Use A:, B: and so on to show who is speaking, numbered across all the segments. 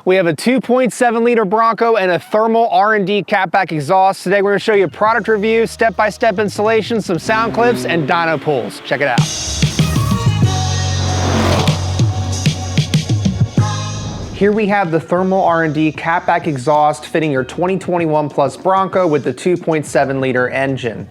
A: We have a 2.7 liter Bronco and a Thermal R&D catback exhaust. Today we're going to show you a product review, step-by-step installation, some sound clips, and dyno pulls. Check it out. Here we have the Thermal R&D catback exhaust fitting your 2021 Plus Bronco with the 2.7 liter engine.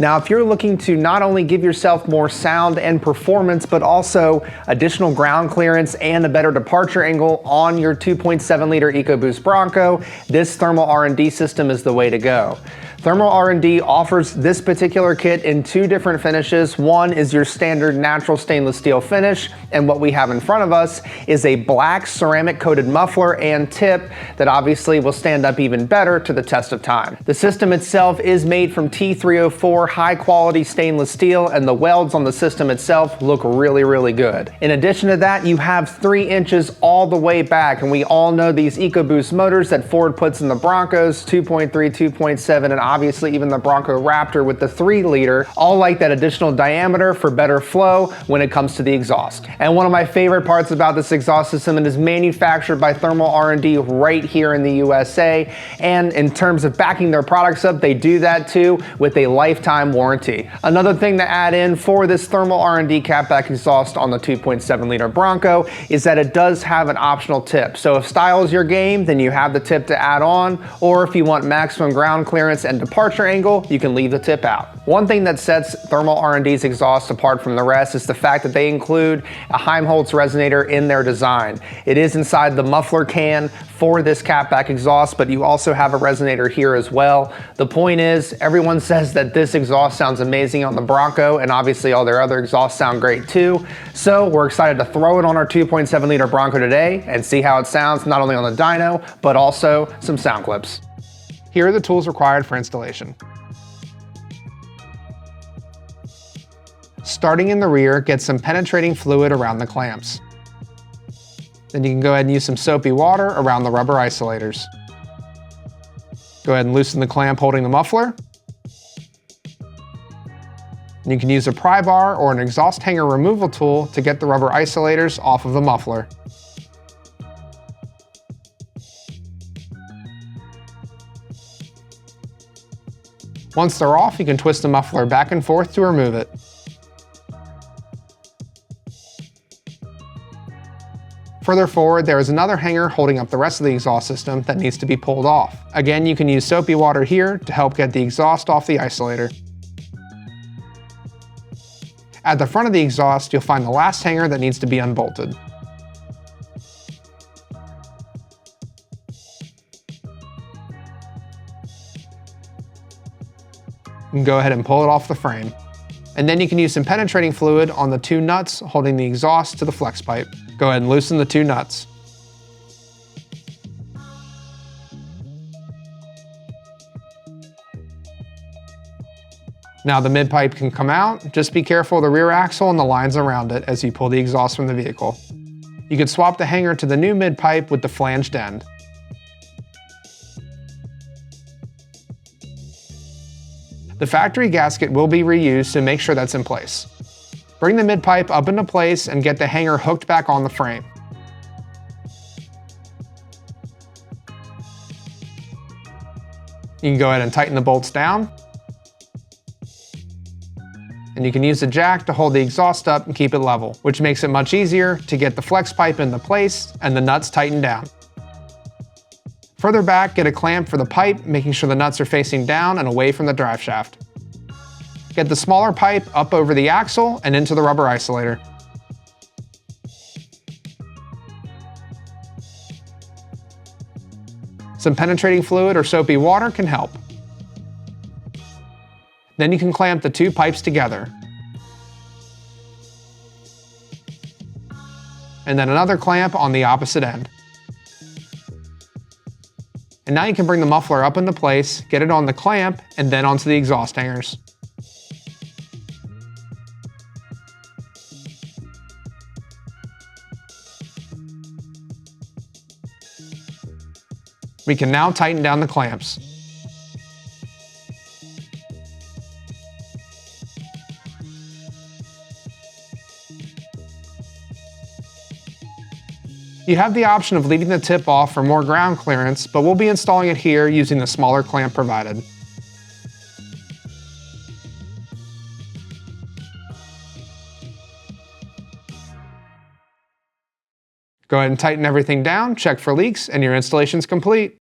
A: Now, if you're looking to not only give yourself more sound and performance, but also additional ground clearance and a better departure angle on your 2.7 liter EcoBoost Bronco, this Thermal R&D system is the way to go. Thermal R&D offers this particular kit in two different finishes. One is your standard natural stainless steel finish, and what we have in front of us is a black ceramic coated muffler and tip that obviously will stand up even better to the test of time. The system itself is made from T304 high quality stainless steel, and the welds on the system itself look really good. In addition to that, you have 3 inches all the way back, and we all know these EcoBoost motors that Ford puts in the Broncos, 2.3, 2.7, and obviously even the Bronco Raptor with the 3 liter, all like that additional diameter for better flow when it comes to the exhaust. And one of my favorite parts about this exhaust system, it is manufactured by Thermal R&D right here in the USA, and in terms of backing their products up, they do that too with a lifetime warranty. Another thing to add in for this Thermal R&D catback exhaust on the 2.7 liter Bronco is that it does have an optional tip. So if style is your game, then you have the tip to add on, or if you want maximum ground clearance and departure angle, you can leave the tip out. One thing that sets Thermal R&D's exhaust apart from the rest is the fact that they include a Helmholtz resonator in their design. It is inside the muffler can for this catback exhaust, but you also have a resonator here as well. The point is, everyone says that this exhaust sounds amazing on the Bronco, and obviously all their other exhausts sound great too. So we're excited to throw it on our 2.7 liter Bronco today and see how it sounds, not only on the dyno, but also some sound clips. Here are the tools required for installation. Starting in the rear, get some penetrating fluid around the clamps. Then you can go ahead and use some soapy water around the rubber isolators. Go ahead and loosen the clamp holding the muffler. And you can use a pry bar or an exhaust hanger removal tool to get the rubber isolators off of the muffler. Once they're off, you can twist the muffler back and forth to remove it. Further forward, there is another hanger holding up the rest of the exhaust system that needs to be pulled off. Again, you can use soapy water here to help get the exhaust off the isolator. At the front of the exhaust, you'll find the last hanger that needs to be unbolted. You can go ahead and pull it off the frame. And then you can use some penetrating fluid on the 2 nuts holding the exhaust to the flex pipe. Go ahead and loosen the 2 nuts. Now the mid pipe can come out. Just be careful of the rear axle and the lines around it as you pull the exhaust from the vehicle. You can swap the hanger to the new mid pipe with the flanged end. The factory gasket will be reused, so make sure that's in place. Bring the mid pipe up into place and get the hanger hooked back on the frame. You can go ahead and tighten the bolts down. And you can use the jack to hold the exhaust up and keep it level, which makes it much easier to get the flex pipe into place and the nuts tightened down. Further back, get a clamp for the pipe, making sure the nuts are facing down and away from the drive shaft. Get the smaller pipe up over the axle and into the rubber isolator. Some penetrating fluid or soapy water can help. Then you can clamp the 2 pipes together. And then another clamp on the opposite end. And now you can bring the muffler up into place, get it on the clamp, and then onto the exhaust hangers. We can now tighten down the clamps.
B: You have the option of leaving the tip off for more ground clearance, but we'll be installing it here using the smaller clamp provided. Go ahead and tighten everything down, check for leaks, and your installation's complete.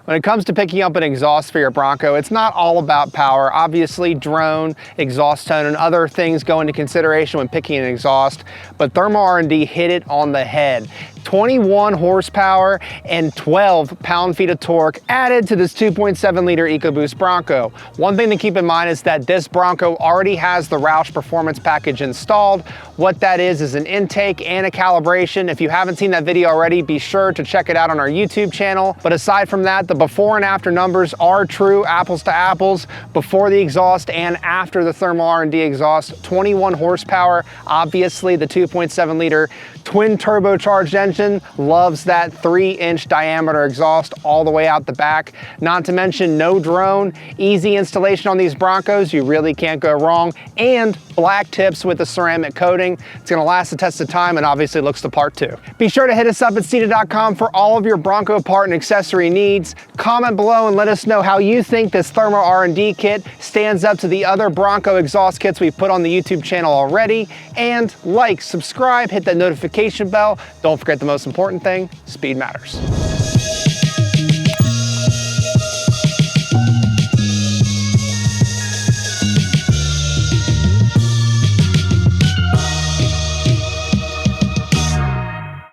A: When it comes to picking up an exhaust for your Bronco, it's not all about power. Obviously, drone, exhaust tone, and other things go into consideration when picking an exhaust, but Thermal R&D hit it on the head. 21 horsepower and 12 pound-feet of torque added to this 2.7 liter EcoBoost Bronco. One thing to keep in mind is that this Bronco already has the Roush Performance Package installed. What that is an intake and a calibration. If you haven't seen that video already, be sure to check it out on our YouTube channel. But aside from that, the before and after numbers are true, apples to apples, before the exhaust and after the Thermal R&D exhaust. 21 horsepower, obviously the 2.7 liter twin turbocharged engine loves that 3-inch diameter exhaust all the way out the back. Not to mention no drone, easy installation on these Broncos, you really can't go wrong, and black tips with a ceramic coating. It's gonna last the test of time and obviously looks the part too. Be sure to hit us up at Steeda.com for all of your Bronco part and accessory needs. Comment below and let us know how you think this Thermal R&D kit stands up to the other Bronco exhaust kits we've put on the YouTube channel already. And like, subscribe, hit that notification bell. Don't forget the most important thing, speed matters.